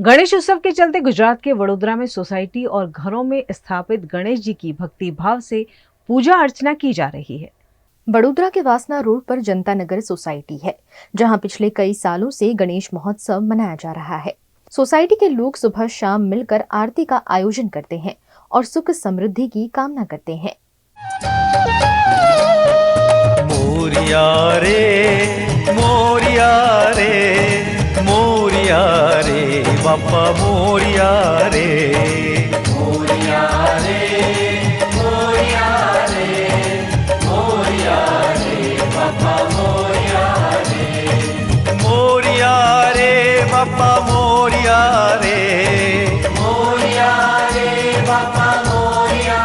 गणेश उत्सव के चलते गुजरात के वडोदरा में सोसाइटी और घरों में स्थापित गणेश जी की भक्ति भाव से पूजा अर्चना की जा रही है। वडोदरा के वासना रोड पर जनता नगर सोसाइटी है, जहां पिछले कई सालों से गणेश महोत्सव मनाया जा रहा है। सोसाइटी के लोग सुबह शाम मिलकर आरती का आयोजन करते हैं और सुख समृद्धि की कामना करते हैं। मोरिया रे मोरिया रे मोरिया रे बापा मोरिया रे मोरिया रे मोरिया रे मोरिया रे बापा मोरिया रे मोरिया रे बापा मोरिया रे मोरिया रे बापा मोरिया।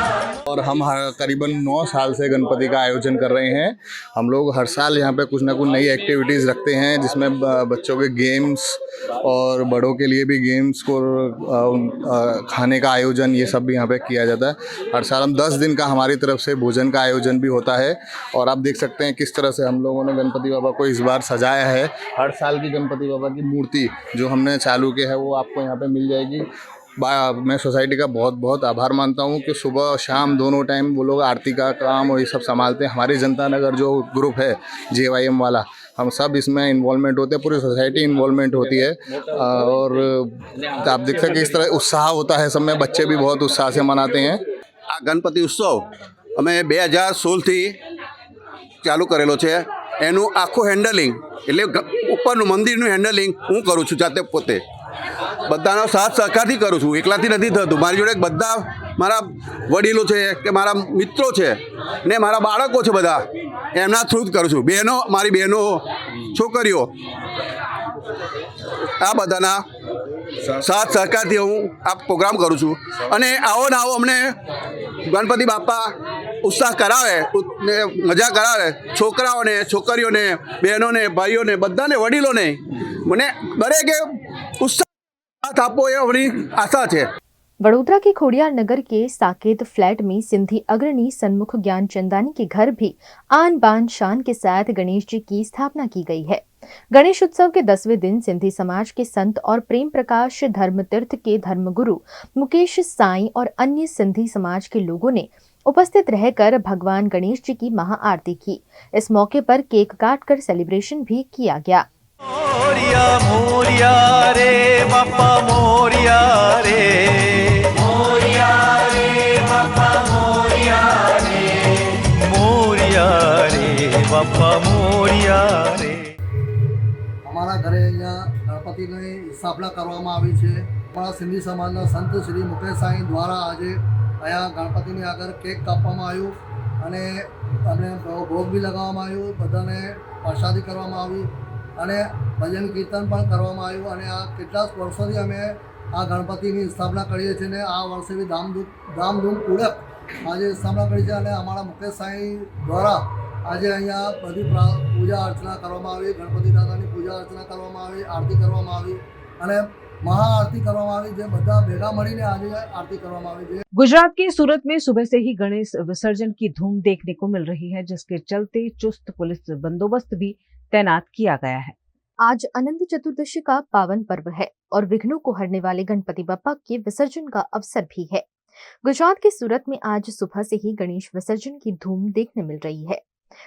और हम करीबन 9 साल से गणपति का आयोजन कर रहे हैं। हम लोग हर साल यहाँ पे कुछ ना कुछ नई एक्टिविटीज़ रखते हैं, जिसमें बच्चों के गेम्स और बड़ों के लिए भी गेम्स को खाने का आयोजन, ये सब भी यहाँ पे किया जाता है। हर साल हम 10 दिन का हमारी तरफ से भोजन का आयोजन भी होता है। और आप देख सकते हैं किस तरह से हम लोगों ने गणपति बाबा को इस बार सजाया है। हर साल की गणपति बाबा की मूर्ति जो हमने चालू की है वो आपको यहाँ पे मिल जाएगी। मैं सोसाइटी का बहुत बहुत आभार मानता हूँ कि सुबह शाम दोनों टाइम वो लोग आरती का काम और ये सब संभालते हैं। हमारी जनता नगर जो ग्रुप है JYM वाला, हम सब इसमें इन्वॉल्वमेंट होते हैं, पूरी सोसाइटी इन्वॉल्वमेंट होती है। और आप देख सकते इस तरह उत्साह होता है सब में, बच्चे भी बहुत उत्साह से मनाते हैं। आ गणपति उत्सव अमे 2016 थी चालू करेलो छे। एनु आखो हेन्डलिंग एटले उपरनु मंदिरनु हेन्डलिंग हूँ करूँ छूँ जाते पोते। बधानो साथ सहकारथी करूँ छूँ, एकलाथी नथी थतुं। मारी जोड़े बधा मारा वडीलो छे के मारा मित्रों छे ने मारा बाळको छे, बधा एमना थ्रू ज करूँ छूँ। बहनों, मारी बहनों, छोकरीओ, आ बधाना साथ सहकारथी हूँ आ प्रोग्राम करूँ छूँ। अने आवो ने आवो अमने गणपति बापा उत्साह करावे ने मजा करावे, छोकराओं ने, छोकरीओ ने, बहनों ने, भाईओ ने, बधाने वडीलों ने मने दरेके उत्साह साथ आपो ए अमरी आशा छे। वडोदरा के खोडियार नगर के साकेत फ्लैट में सिंधी अग्रणी सन्मुख ज्ञानचंदानी के घर भी आन बान शान के साथ गणेश जी की स्थापना की गई है। गणेश उत्सव के 10वें दिन सिंधी समाज के संत और प्रेम प्रकाश धर्मतीर्थ के धर्मगुरु मुकेश साईं और अन्य सिंधी समाज के लोगों ने उपस्थित रहकर भगवान गणेश जी की महाआरती की। इस मौके पर केक काटकर सेलिब्रेशन भी किया गया। मोरिया मोरिया रे बापा मोरिया रे मोरिया रे बापा मोरिया रे मोरिया रे बापा मोरिया रे। અમારા ઘરે અહીંયા ગણપતિની સ્થાપના કરવામાં આવી છે। અમારા સિંધી સમાજના સંત શ્રી મુકેશ સાંઈ દ્વારા આજે અહીંયા ગણપતિની આગળ કેક કાપવામાં આવ્યું અને અમને ભોગ બી લગાવવામાં આવ્યું, બધાને પ્રસાદી કરવામાં આવી અને ભજન કીર્તન પણ કરવામાં આવ્યું। અને આ કેટલાક વર્ષોથી અમે આ ગણપતિની સ્થાપના કરીએ છીએ ને આ વર્ષે બી ધામધૂમપૂર્વક આજે સ્થાપના કરી છે। અને અમારા મુકેશ સાંઈ દ્વારા આજે અહીંયા બધી પૂજા અર્ચના કરવામાં આવી, ગણપતિ દાદાની પૂજા અર્ચના કરવામાં આવી, આરતી કરવામાં આવી અને महाआरती કરવામાં આવી, જે બધા ભેગા મળીને આજે આરતી કરવામાં આવી છે। गुजरात के सूरत में सुबह से ही गणेश विसर्जन की धूम देखने को मिल रही है, जिसके चलते चुस्त पुलिस बंदोबस्त भी तैनात किया गया है। आज अनंत चतुर्दशी का पावन पर्व है और विघ्नों को हरने वाले गणपति बप्पा के विसर्जन का अवसर भी है। गुजरात के सूरत में आज सुबह से ही गणेश विसर्जन की धूम देखने मिल रही है।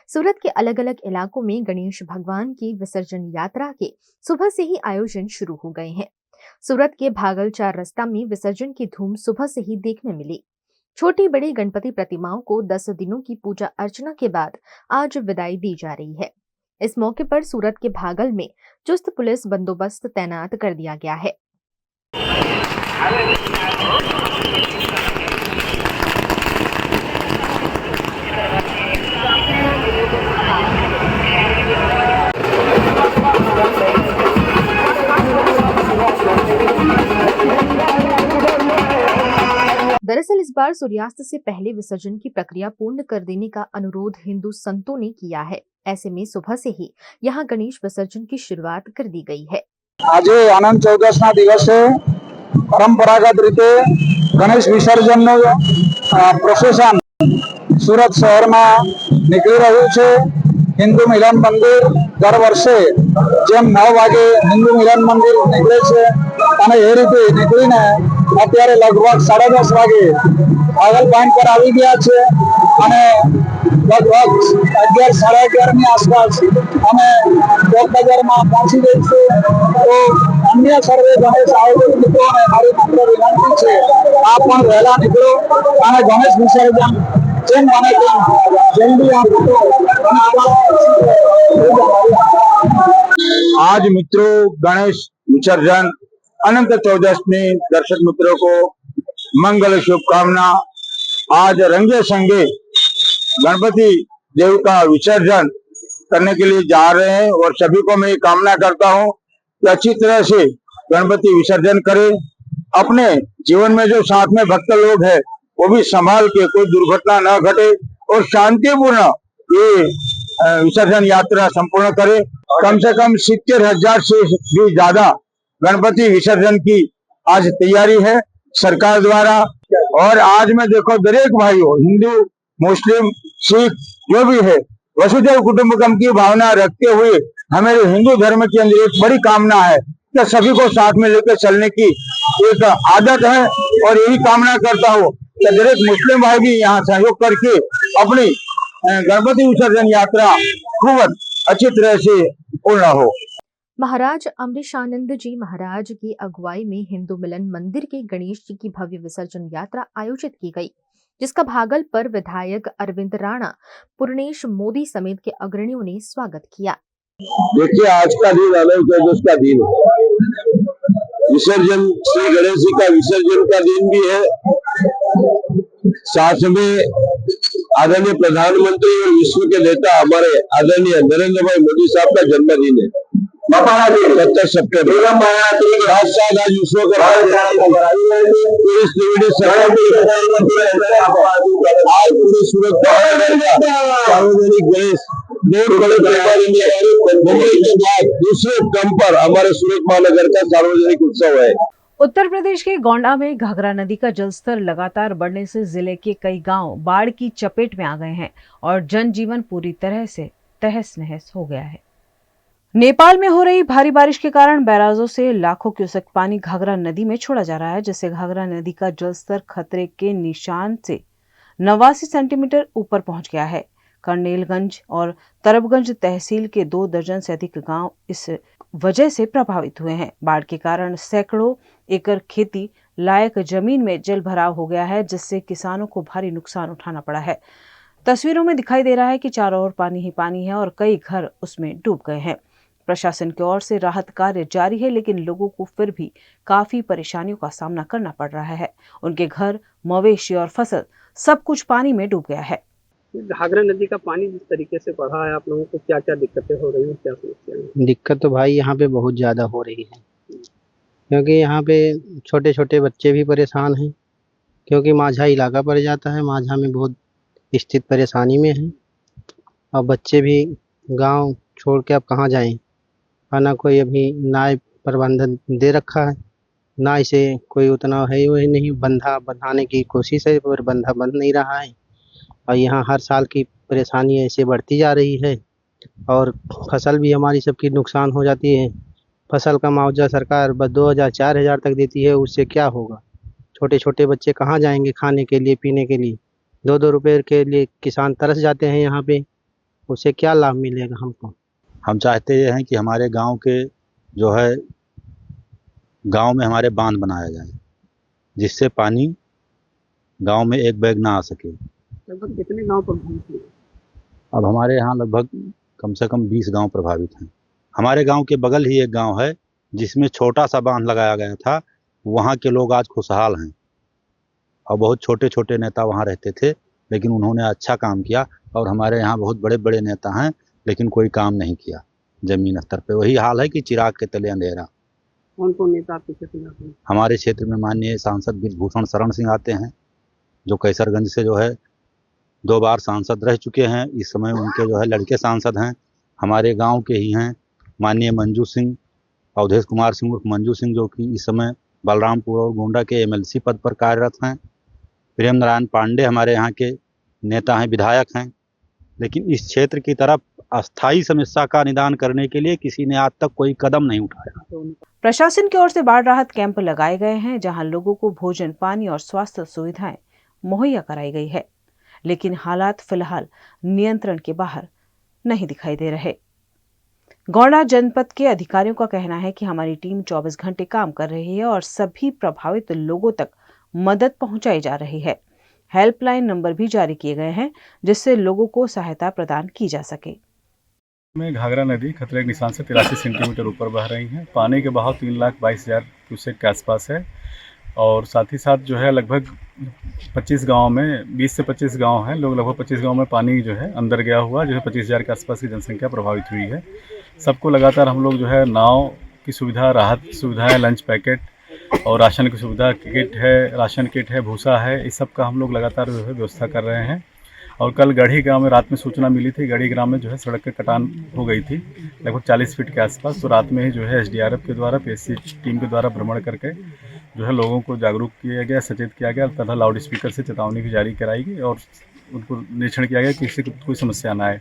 सूरत के अलग अलग इलाकों में गणेश भगवान की विसर्जन यात्रा के सुबह से ही आयोजन शुरू हो गए हैं। सूरत के भागल 4 रास्ता में विसर्जन की धूम सुबह से ही देखने मिली। छोटी बड़ी गणपति प्रतिमाओं को 10 दिनों की पूजा अर्चना के बाद आज विदाई दी जा रही है। इस मौके पर सूरत के भागल में चुस्त पुलिस बंदोबस्त तैनात कर दिया गया है। दरअसल इस बार सूर्यास्त से पहले विसर्जन की प्रक्रिया पूर्ण कर देने का अनुरोध हिंदू संतों ने किया है। ऐसे में सुबह से ही यहाँ गणेश विसर्जन की शुरुआत कर दी गई है। आज अनंत चौदस ना दिवसे परंपरागत रीते गणेश विसर्जन प्रोसेसन सूरत शहर में निकली रह्यु छे। हिंदू मिलन मंदिर दर वर्षे जेम 9 वागे हिंदू मिलन मंदिर निकले छे અને એ રીતે નીકળીને અત્યારે લગભગ 10:30 વાગે આગળ પોઈન્ટ પર આવી ગયા છે અને લગભગ 11 11:30 ની આસપાસ અમે ચોક બજારમાં પહોંચી જઈશું. તો અન્ય સર્વે ગણેશ આયોજક મિત્રોને મારી નમ્ર વિનંતી છે, આપ પણ વહેલા નીકળો અને ગણેશ વિસર્જન જેમ બને તેમ જલ્દી આપો. आज मित्रों गणेश विसर्जन अनंत चौदशनी दर्शक मित्रों को मंगल शुभकामना। आज रंगे संगे गणपति देव का विसर्जन करने के लिए जा रहे हैं और सभी को मैं ये कामना करता हूँ कि अच्छी तरह से गणपति विसर्जन करें। अपने जीवन में जो साथ में भक्त लोग हैं वो भी संभाल के कोई दुर्घटना न घटे और शांतिपूर्ण ये विसर्जन यात्रा संपूर्ण करे। कम से कम 70,000 से भी ज्यादा गणपति विसर्जन की आज तैयारी है सरकार द्वारा। और आज में देखो दरेक भाइयों, हिंदू मुस्लिम सिख जो भी है, वसुधैव कुटुंबकम की भावना रखते हुए हमारे हिंदू धर्म के अंदर एक बड़ी कामना है कि सभी को साथ में लेकर चलने की एक आदत है। और यही कामना करता हूँ कि दरेक मुस्लिम भाई भी यहाँ सहयोग करके अपनी गणपति विसर्जन यात्रा खूब अच्छी तरह से पूर्ण हो। महाराज अमरीशानंद जी महाराज की अगुवाई में हिंदू मिलन मंदिर के गणेश जी की भव्य विसर्जन यात्रा आयोजित की गई, जिसका भागलपुर विधायक अरविंद राणा, पूर्णेश मोदी समेत के अग्रणियों ने स्वागत किया। देखिए आज का दिन अनंत चतुर्दशी का दिन है, विसर्जन श्री गणेश जी का विसर्जन का दिन भी है, साथ में आदरणीय प्रधानमंत्री और विश्व के नेता हमारे आदरणीय नरेंद्र भाई मोदी साहब का जन्मदिन है 17 सितंबर। साथ साथ आज विश्व का आज पूरे सूरत सार्वजनिक गणेश मुंबई के बाद दूसरे क्रम पर हमारे सूरत महानगर का सार्वजनिक उत्सव है। उत्तर प्रदेश के गोंडा में घाघरा नदी का जलस्तर लगातार बढ़ने से जिले के कई गांव बाढ़ की चपेट में आ गए हैं और जनजीवन पूरी तरह से तहस नहस हो गया है। नेपाल में हो रही भारी बारिश के कारण बैराजों से लाखों क्यूसेक पानी घाघरा नदी में छोड़ा जा रहा है, जिससे घाघरा नदी का जलस्तर खतरे के निशान से 89 सेंटीमीटर ऊपर पहुंच गया है। करनेलगंज और तरबगंज तहसील के 2 दर्जन से अधिक गांव इस वजह से प्रभावित हुए हैं। बाढ़ के कारण सैकड़ों एकड़ खेती लायक जमीन में जल भराव हो गया है, जिससे किसानों को भारी नुकसान उठाना पड़ा है। तस्वीरों में दिखाई दे रहा है कि चारों ओर पानी ही पानी है और कई घर उसमें डूब गए हैं। प्रशासन की ओर से राहत कार्य जारी है, लेकिन लोगों को फिर भी काफी परेशानियों का सामना करना पड़ रहा है। उनके घर, मवेशी और फसल सब कुछ पानी में डूब गया है। घाघरा नदी का पानी जिस तरीके से बढ़ा है, आप लोगों को क्या क्या दिक्कतें हो रही हैं, क्या समस्या है? दिक्कत तो भाई यहाँ पे बहुत ज़्यादा हो रही है, क्योंकि यहाँ पे छोटे छोटे बच्चे भी परेशान हैं, क्योंकि माझा इलाका पड़ जाता है। माझा में बहुत स्थित परेशानी में है और बच्चे भी गांव छोड़ के अब कहाँ जाएं। ना कोई अभी नाव प्रबंधन दे रखा है, ना इसे कोई उतना है वही नहीं, बंधा बंधाने की कोशिश है पर बंधा बंध नहीं रहा है। और यहाँ हर साल की परेशानी ऐसे बढ़ती जा रही है और फसल भी हमारी सबकी नुकसान हो जाती है। फसल का मुआवजा सरकार बस 2,000-4,000 तक देती है, उससे क्या होगा? छोटे छोटे बच्चे कहाँ जाएंगे खाने के लिए, पीने के लिए? 2-2 रुपये के लिए किसान तरस जाते हैं यहाँ पे, उससे क्या लाभ मिलेगा हमको? हम चाहते ये हैं कि हमारे गांव के जो है गांव में हमारे बांध बनाया जाए, जिससे पानी गांव में एक बैग ना आ सके। लगभग कितने गांव प्रभावित हुए? अब हमारे यहाँ लगभग कम से कम 20 गांव प्रभावित हैं। हमारे गांव के बगल ही एक गांव है जिसमें छोटा सा बांध लगाया गया था, वहाँ के लोग आज खुशहाल हैं और बहुत छोटे छोटे नेता वहाँ रहते थे, लेकिन उन्होंने अच्छा काम किया। और हमारे यहाँ बहुत बड़े बड़े नेता हैं, लेकिन कोई काम नहीं किया जमीन स्तर पे। वही हाल है कि चिराग के तले अंधेरा। कौन कौन नेता आपके क्षेत्र में आते हैं? हमारे क्षेत्र में माननीय सांसद ब्रिजभूषण शरण सिंह आते हैं, जो कैसरगंज से जो है 2 बार सांसद रह चुके हैं। इस समय उनके जो है लड़के सांसद हैं, हमारे गांव के ही हैं। माननीय मंजू सिंह, अवधेश कुमार सिंह उर्फ मंजू सिंह, जो कि इस समय बलरामपुर और गोंडा के MLC पद पर कार्यरत हैं। प्रेम नारायण पांडे हमारे यहाँ के नेता हैं, विधायक हैं। लेकिन इस क्षेत्र की तरफ अस्थायी समस्या का निदान करने के लिए किसी ने आज तक कोई कदम नहीं उठाया। प्रशासन की ओर से बाढ़ राहत कैंप लगाए गए हैं, जहां लोगों को भोजन, पानी और स्वास्थ्य सुविधाएं मुहैया कराई गई है, लेकिन हालात फिलहाल नियंत्रण के बाहर नहीं दिखाई दे रहे। गोंडा जनपद के अधिकारियों का कहना है कि हमारी टीम 24 घंटे काम कर रही है और सभी प्रभावित लोगों तक मदद पहुंचाई जा रही है। हेल्पलाइन नंबर भी जारी किए गए हैं, जिससे लोगों को सहायता प्रदान की जा सके। में घाघरा नदी खतरे के निशान से 83 सेंटीमीटर ऊपर बह रही है। पानी के बहाव 3,22,000 क्यूसेक के आसपास है और साथ ही साथ जो है लगभग 25 गाँव में 20 से 25 गांव हैं, लोग लगभग 25 गांव में पानी जो है अंदर गया हुआ, जो है 25,000 के आसपास की जनसंख्या प्रभावित हुई है। सबको लगातार हम लोग जो है नाव की सुविधा, राहत सुविधाएँ, लंच पैकेट और राशन की सुविधा, किट है, राशन किट है, भूसा है, इस सब का हम लोग लगातार जो है व्यवस्था कर रहे हैं। और कल गढ़ी गांव में रात में सूचना मिली थी, गढ़ी ग्राम में जो है सड़क के कटान हो गई थी लगभग 40 फीट के आसपास, तो रात में ही जो है SDRF के द्वारा, PSC टीम के द्वारा भ्रमण करके जो है लोगों को जागरूक किया गया, सचेत किया गया तथा लाउड स्पीकर से चेतावनी भी जारी कराई गई और उनको निरीक्षण किया गया कि किसी को कोई समस्या ना आए।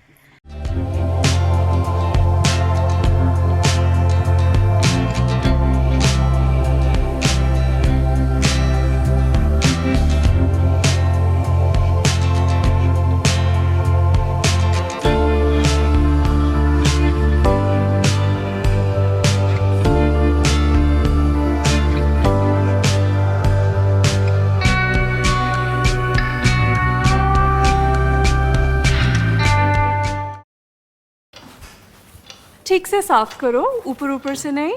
ठीक से साफ करो, ऊपर ऊपर से नहीं।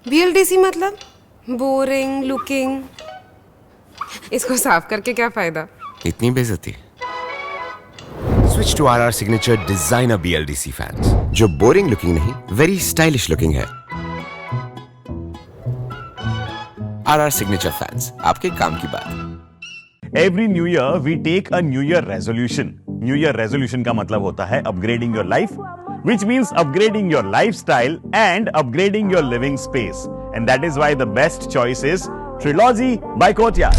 BLDC मतलब बोरिंग लुकिंग, इसको साफ करके क्या फायदा? इतनी बेइज्जती। Switch to RR signature designer BLDC fans, जो बोरिंग लुकिंग नहीं, वेरी स्टाइलिश लुकिंग है। RR सिग्नेचर फैंस, आपके काम की बात। Every new year we take a new year resolution. New year resolution का मतलब होता है upgrading your life, which means upgrading your lifestyle and upgrading your living space. And that is why the best choice is Trilogy by Courtyard.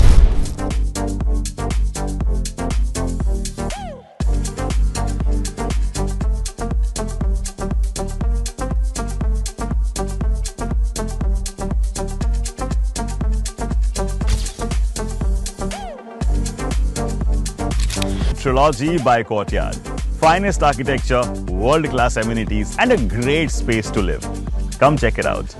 Trilogy by Courtyard. Finest architecture, world-class amenities, and a great space to live. Come check it out.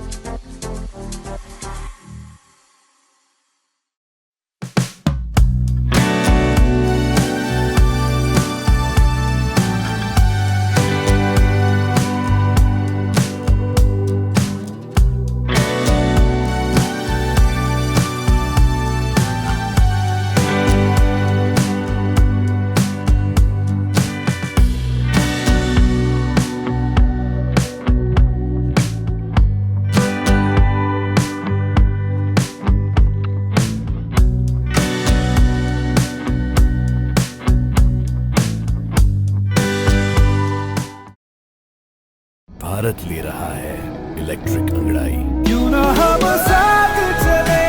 Bharat ले रहा है electric अंगड़ाई। क्यों ना हम साथ चले,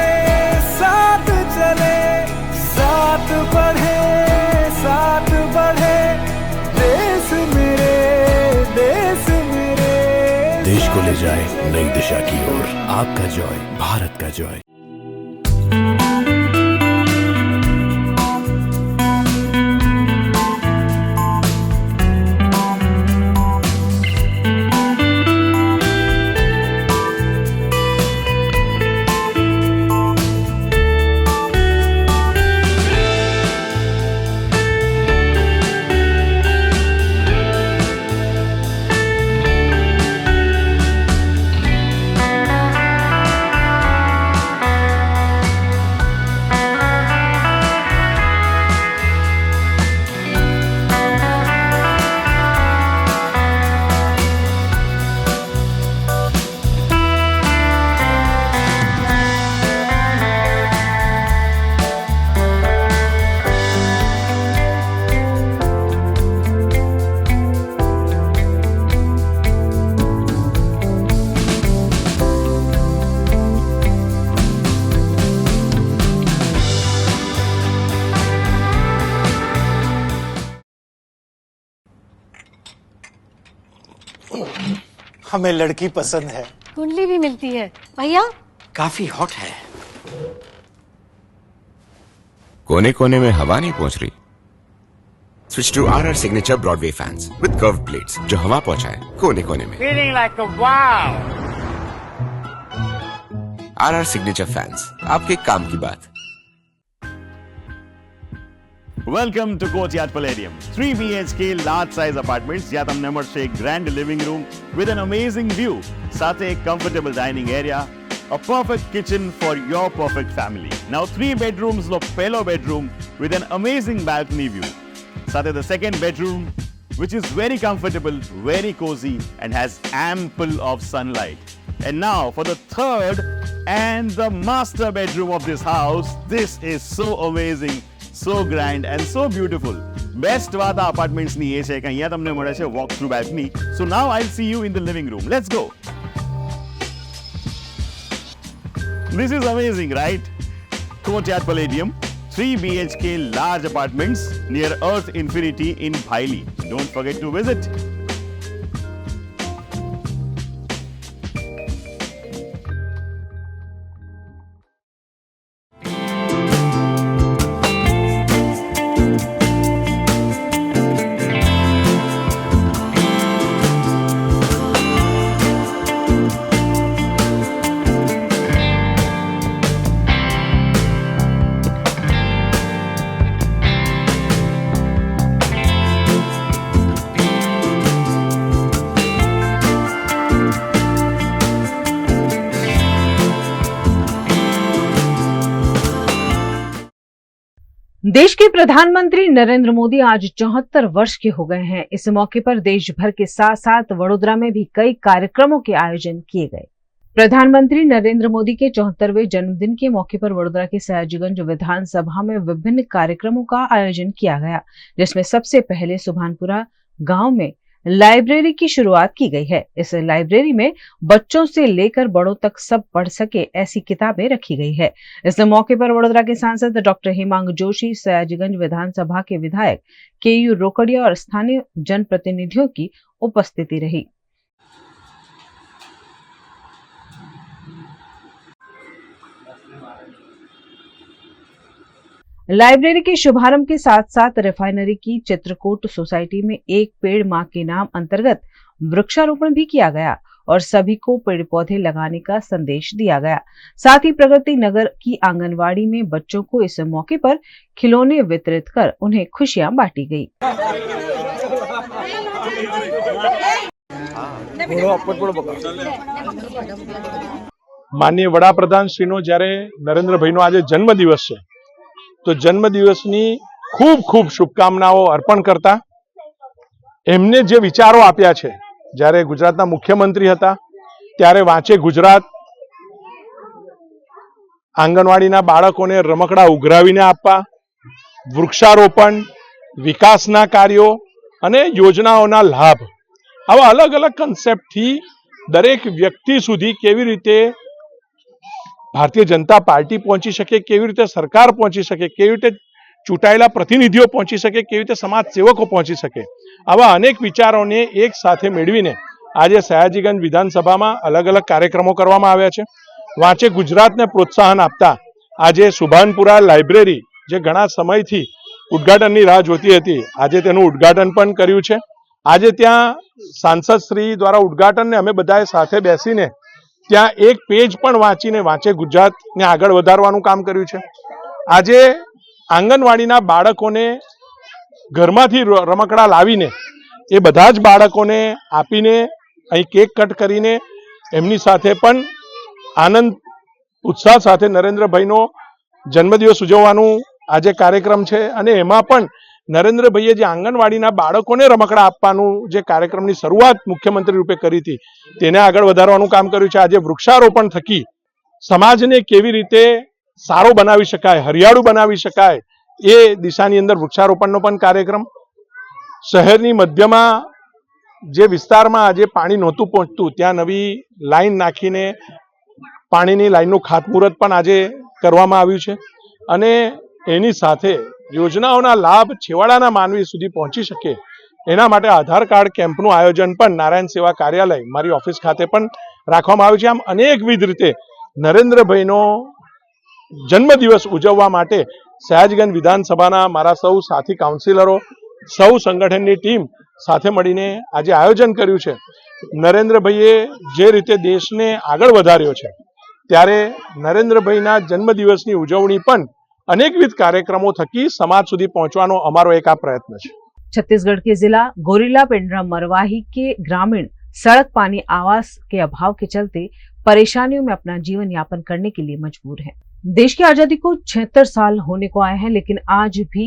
साथ चले, साथ बढ़े, साथ बढ़े, देश मेरे, देश मेरे। देश को ले जाए नई दिशा की ओर, आपका जॉय, भारत का जॉय। हमें लड़की पसंद है। कुंडली भी मिलती है भैया। काफी हॉट है। कोने कोने में हवा नहीं पहुंच रही? Switch to RR signature Broadway fans with curve plates जो हवा पहुंचाए कोने कोने में। Feeling like a wow. RR signature fans, आपके काम की बात। Welcome to Courtyard Palladium. 3 BHK large size apartments જ્યાં તમને મળશે એક grand living room with an amazing view, સાથે એક comfortable dining area, a perfect kitchen for your perfect family. Now 3 bedrooms નો પહેલો bedroom with an amazing balcony view. સાથે the second bedroom which is very comfortable, very cozy and has ample of sunlight. And now for the third and the master bedroom of this house. This is so amazing. So grand and so beautiful. Best વાત આ apartments ની એ છે કે અહીંયા તમને મળે છે walk through balcony. So now I'll see you in the living room. Let's go. This is amazing, right? Courtyard Palladium, 3 BHK large apartments near Earth Infinity in Bhaili. Don't forget to visit. देश के प्रधानमंत्री नरेंद्र मोदी आज 74 वर्ष के हो गए हैं। इस मौके पर देश भर के साथ साथ वडोदरा में भी कई कार्यक्रमों के आयोजन किए गए। प्रधानमंत्री नरेंद्र मोदी के 74वें जन्मदिन के मौके पर वडोदरा के सयाजीगंज विधानसभा में विभिन्न कार्यक्रमों का आयोजन किया गया, जिसमें सबसे पहले सुभानपुरा गांव में लाइब्रेरी की शुरुआत की गई है। इस लाइब्रेरी में बच्चों से लेकर बड़ों तक सब पढ़ सके ऐसी किताबें रखी गई है। इस मौके पर वडोदरा के सांसद डॉक्टर हेमांग जोशी, सयाजीगंज विधानसभा के विधायक KU रोकड़िया और स्थानीय जनप्रतिनिधियों की उपस्थिति रही। लाइब्रेरी के शुभारंभ के साथ साथ रिफाइनरी की चित्रकूट सोसाइटी में एक पेड़ मां के नाम अंतर्गत वृक्षारोपण भी किया गया और सभी को पेड़ पौधे लगाने का संदेश दिया गया। साथ ही प्रगति नगर की आंगनवाड़ी में बच्चों को इस मौके पर खिलौने वितरित कर उन्हें खुशियां बांटी गई। माननीय वडाप्रधान श्रीनो જ્યારે નરેન્દ્રભાઈનો આજે જન્મદિવસ છે તો જન્મદિવસની ખૂબ ખૂબ શુભકામનાઓ અર્પણ કરતા એમને જે વિચારો આપ્યા છે, જ્યારે ગુજરાતના મુખ્યમંત્રી હતા ત્યારે વાંચે ગુજરાત આંગણવાડીના બાળકોને રમકડા ઉઘરાવીને આપવા, વૃક્ષારોપણ, વિકાસના કાર્યો અને યોજનાઓના લાભ, આવા અલગ અલગ કન્સેપ્ટથી દરેક વ્યક્તિ સુધી કેવી રીતે ભારતીય જનતા પાર્ટી પહોંચી શકે, કેવી રીતે સરકાર પહોંચી શકે, કેવી રીતે ચૂંટાયેલા પ્રતિનિધિઓ પહોંચી શકે, કેવી રીતે સમાજ સેવકો પહોંચી શકે, આવા અનેક વિચારોને એક સાથે મેળવીને આજે સયાજીગંજ વિધાનસભામાં અલગ અલગ કાર્યક્રમો કરવામાં આવ્યા છે। વાંચે ગુજરાતને પ્રોત્સાહન આપતા આજે સુભાનપુરા લાઇબ્રેરી જે ઘણા સમયથી ઉદ્ઘાટનની રાહ જોતી હતી, આજે તેનું ઉદ્ઘાટન પણ કર્યું છે। આજે ત્યાં સાંસદ શ્રી દ્વારા ઉદ્ઘાટનને અમે બધાએ સાથે બેસીને ત્યાં એક પેજ પણ વાંચીને વાંચે ગુજરાતને આગળ વધારવાનું કામ કર્યું છે। આજે આંગણવાડીના બાળકોને ઘરમાંથી રમકડા લાવીને એ બધા જ બાળકોને આપીને અહીં કેક કટ કરીને એમની સાથે પણ આનંદ ઉત્સાહ સાથે નરેન્દ્રભાઈનો જન્મદિવસ ઉજવવાનું આજે કાર્યક્રમ છે અને એમાં પણ નરેન્દ્રભાઈએ જે આંગણવાડીના બાળકોને રમકડા આપવાનું જે કાર્યક્રમની શરૂઆત મુખ્યમંત્રી રૂપે કરી હતી તેને આગળ વધારવાનું કામ કર્યું છે। આજે વૃક્ષારોપણ થકી સમાજને કેવી રીતે સારો બનાવી શકાય, હરિયાળું બનાવી શકાય એ દિશાની અંદર વૃક્ષારોપણનો પણ કાર્યક્રમ, શહેરની મધ્યમાં જે વિસ્તારમાં આજે પાણી નહોતું પહોંચતું ત્યાં નવી લાઈન નાખીને પાણીની લાઈનનું ખાતમુહૂર્ત પણ આજે કરવામાં આવ્યું છે અને એની સાથે યોજનાઓના લાભ છેવાડાના માનવી સુધી પહોંચી શકે એના માટે આધાર કાર્ડ કેમ્પનું આયોજન પણ નારાયણ સેવા કાર્યાલય મારી ઓફિસ ખાતે પણ રાખવામાં આવ્યું છે. આમ અનેકવિધ રીતે નરેન્દ્રભાઈનો જન્મદિવસ ઉજવવા માટે સયાજગંજ વિધાનસભાના મારા સૌ સાથી કાઉન્સિલરો, સૌ સંગઠનની ટીમ સાથે મળીને આજે આયોજન કર્યું છે. નરેન્દ્રભાઈએ જે રીતે દેશને આગળ વધાર્યો છે ત્યારે નરેન્દ્રભાઈના જન્મદિવસની ઉજવણી પણ અનેકવિધ કાર્યક્રમો થકી समाज સુધી પહોંચવાનો અમારો એક આ પ્રયત્ન છે. छत्तीसगढ़ के जिला गोरिल्ला पेंड्रा मरवाही के ग्रामीण सड़क, पानी, आवास के अभाव के चलते परेशानियों में अपना जीवन यापन करने के लिए मजबूर हैं। देश की आजादी को 76 साल होने को आए हैं, लेकिन आज भी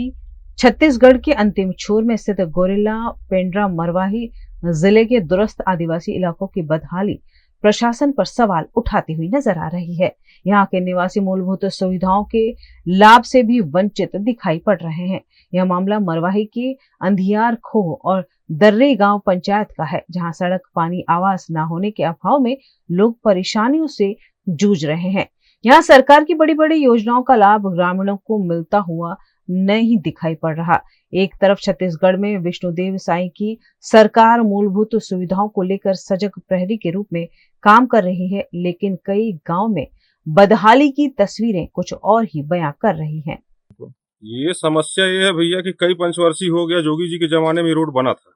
छत्तीसगढ़ के अंतिम छोर में स्थित गोरिल्ला पेंड्रा मरवाही जिले के दूरस्थ आदिवासी इलाकों की बदहाली प्रशासन पर सवाल उठाती हुई नजर आ रही है। यहाँ के निवासी मूलभूत सुविधाओं के लाभ से भी वंचित दिखाई पड़ रहे हैं। यह मामला मरवाही के अंधियार खोह और दर्रे गांव पंचायत का है, जहां सड़क, पानी, आवास न होने के अभाव में लोग परेशानियों से जूझ रहे हैं। यहाँ सरकार की बड़ी बड़ी योजनाओं का लाभ ग्रामीणों को मिलता हुआ नहीं दिखाई पड़ रहा। एक तरफ छत्तीसगढ़ में विष्णुदेव साई की सरकार मूलभूत सुविधाओं को लेकर सजग प्रहरी के रूप में काम कर रही है, लेकिन कई गांव में बदहाली की तस्वीरें कुछ और ही बयां कर रही हैं। ये समस्या ये है भैया कि कई पंचवर्षीय हो गया, जोगी जी के जमाने में रोड बना था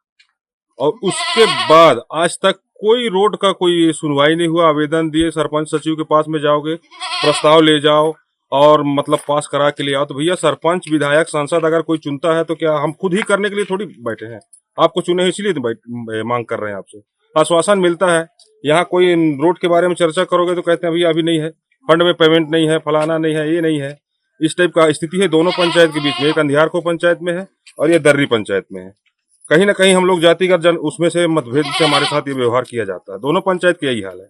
और उसके बाद आज तक कोई रोड का कोई सुनवाई नहीं हुआ। आवेदन दिए, सरपंच सचिव के पास में जाओगे, प्रस्ताव ले जाओ और मतलब पास करा के ले आओ। तो भैया सरपंच, विधायक, सांसद अगर कोई चुनता है तो क्या हम खुद ही करने के लिए थोड़ी बैठे हैं? आपको चुने इसलिए तो मांग कर रहे हैं आपसे। आश्वासन मिलता है, यहाँ कोई रोड के बारे में चर्चा करोगे तो कहते हैं भैया अभी नहीं है, फंड में पेमेंट नहीं है, फलाना नहीं है, ये नहीं है। इस टाइप का स्थिति है दोनों पंचायत के बीच में। एक अंधियार को पंचायत में है और ये दर्री पंचायत में है। कहीं ना कहीं हम लोग जातिगत उसमें से मतभेद से हमारे साथ ये व्यवहार किया जाता है। दोनों पंचायत का यही हाल है।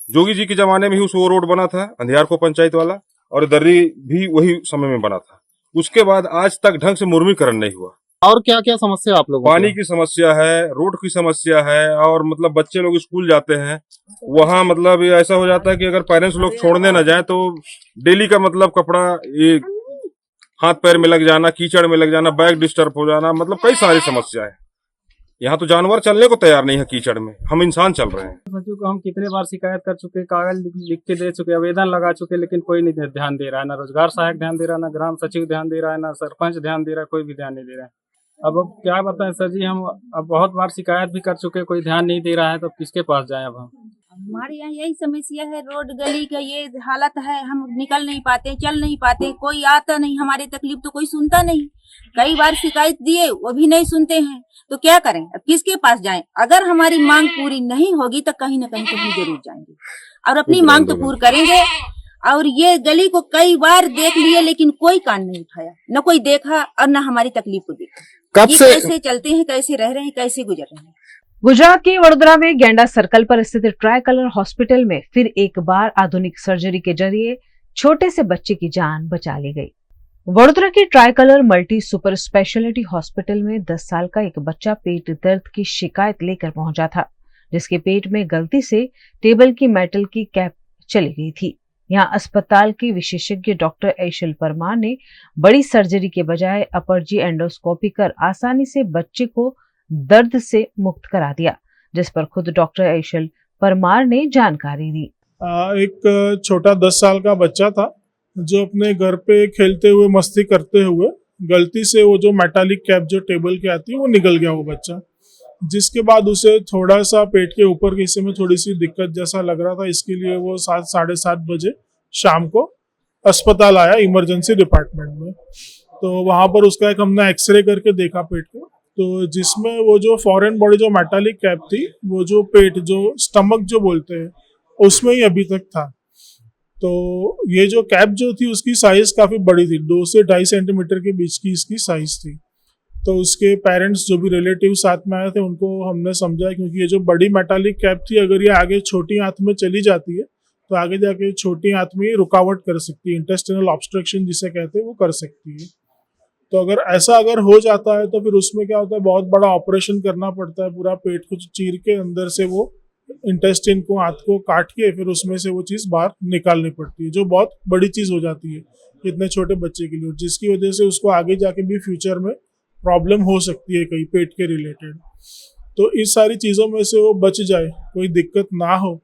जोगी जी के जमाने में ही उस वो रोड बना था अंधियार को पंचायत वाला, और दर्री भी वही समय में बना था। उसके बाद आज तक ढंग से मुर्मीकरण नहीं हुआ। और क्या क्या समस्या आप लोगों पानी की समस्या है, रोड की समस्या है, और मतलब बच्चे लोग स्कूल जाते हैं वहाँ मतलब ऐसा हो जाता है कि अगर पेरेंट्स लोग छोड़ने न जाए तो डेली का मतलब कपड़ा ये हाथ पैर में लग जाना, कीचड़ में लग जाना, बैग डिस्टर्ब हो जाना, मतलब कई सारी समस्या है। यहाँ तो जानवर चलने को तैयार नहीं है कीचड़ में, हम इंसान चल रहे हैं। सचिव को हम कितने बार शिकायत कर चुके, कागज लिख के दे चुके, आवेदन लगा चुके, लेकिन कोई नहीं ध्यान दे रहा है। ना रोजगार सहायक ध्यान दे रहा है, ना ग्राम सचिव ध्यान दे रहा है, ना सरपंच ध्यान दे रहा है, कोई भी ध्यान नहीं दे रहा है। अब क्या बताएं सर जी, हम अब बहुत बार शिकायत भी कर चुके, कोई ध्यान नहीं दे रहा है, तो किसके पास जाएं अब हम? हमारे यहाँ यही समस्या है, रोड गली का ये हालत है, हम निकल नहीं पाते, चल नहीं पाते, कोई आता नहीं, हमारी तकलीफ तो कोई सुनता नहीं। कई बार शिकायत दिए, वो भी नहीं सुनते हैं, तो क्या करें, अब किसके पास जाएं? अगर हमारी मांग पूरी नहीं होगी तो कहीं न कहीं तो हम जरूर जाएंगे और अपनी मांग तो पूरी करेंगे। और ये गली को कई बार देख लिए, लेकिन कोई कान नहीं उठाया, न कोई देखा और न हमारी तकलीफ को देखा। कब से कैसे चलते हैं, कैसे रह रहे हैं, कैसे गुजर रहे हैं। गुजरात के वडोदरा में गेंडा सर्कल पर स्थित ट्राई कलर हॉस्पिटल में फिर एक बार आधुनिक सर्जरी के जरिए छोटे से बच्चे की जान बचा ली गई। वडोदरा के try colour multi super speciality hospital में 10 साल का एक बच्चा पेट दर्द की शिकायत लेकर पहुंचा था, जिसके पेट में गलती से टेबल की मेटल की कैप चली गई थी। यहाँ अस्पताल के विशेषज्ञ डॉक्टर ऐशल परमार ने बड़ी सर्जरी के बजाय अपर जी एंडोस्कोपी कर आसानी से बच्चे को दर्द से मुक्त करा दिया, जिस पर खुद डॉक्टर ऐशल परमार ने जानकारी दी। एक छोटा 10 साल का बच्चा था जो अपने घर पे खेलते हुए मस्ती करते हुए गलती से वो जो मेटालिक कैप जो टेबल के आती है वो निकल गया वो बच्चा, जिसके बाद उसे थोड़ा सा पेट के ऊपर के हिस्से में थोड़ी सी दिक्कत जैसा लग रहा था। इसके लिए वो 7 साढ़े 7 बजे शाम को अस्पताल आया इमरजेंसी डिपार्टमेंट में। तो वहाँ पर उसका एक हमने एक्सरे करके देखा पेट को, तो जिसमें वो जो फॉरेन बॉडी जो मेटालिक कैप थी वो जो पेट जो स्टमक जो बोलते हैं उसमें ही अभी तक था। तो ये जो कैप जो थी उसकी साइज काफ़ी बड़ी थी, 2 से 2.5 सेंटीमीटर के बीच की इसकी साइज थी। तो उसके पेरेंट्स जो भी रिलेटिव साथ में आए थे उनको हमने समझा, क्योंकि ये जो बड़ी मेटालिक कैप थी अगर ये आगे छोटी आंत में चली जाती है तो आगे जाके छोटी आंत में रुकावट कर सकती है, इंटेस्टिनल ऑब्स्ट्रक्शन जिसे कहते हैं वो कर सकती है। तो अगर हो जाता है तो फिर उसमें क्या होता है, बहुत बड़ा ऑपरेशन करना पड़ता है, पूरा पेट को चीर के अंदर से वो इंटेस्टिन को आंत को काट के फिर उसमें से वो चीज़ बाहर निकालनी पड़ती है, जो बहुत बड़ी चीज़ हो जाती है इतने छोटे बच्चे के लिए, जिसकी वजह से उसको आगे जाके भी फ्यूचर में प्रॉब्लम हो सकती है कहीं पेट के रिलेटेड, तो इस सारी चीज़ों में से वो बच जाए, कोई दिक्कत ना हो,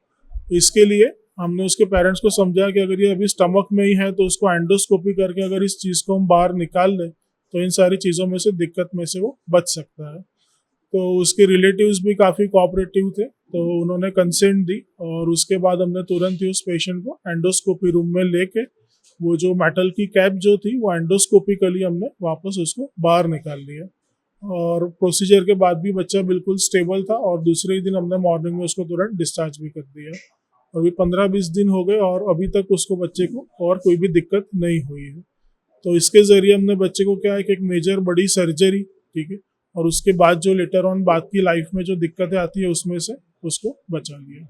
इसके लिए हमने उसके पेरेंट्स को समझाया कि अगर ये अभी स्टमक में ही है तो उसको एंडोस्कोपी करके अगर इस चीज़ को हम बाहर निकाल लें तो इन सारी चीज़ों में से दिक्कत में से वो बच सकता है। तो उसके रिलेटिव्स भी काफ़ी कोऑपरेटिव थे, तो उन्होंने कंसेंट दी और उसके बाद हमने तुरंत ही उस पेशेंट को एंडोस्कोपी रूम में लेके वो जो मेटल की कैप जो थी वो एंडोस्कोपिकली हमने वापस उसको बाहर निकाल लिया और प्रोसीजर के बाद भी बच्चा बिल्कुल स्टेबल था और दूसरे ही दिन हमने मॉर्निंग में उसको तुरंत डिस्चार्ज भी कर दिया। अभी 15-20 दिन हो गए और अभी तक उसको बच्चे को और कोई भी दिक्कत नहीं हुई है। तो इसके ज़रिए हमने बच्चे को क्या है कि एक मेजर बड़ी सर्जरी, ठीक है, और उसके बाद जो लेटर ऑन बाद की लाइफ में जो दिक्कतें आती है उसमें से उसको बचा लिया।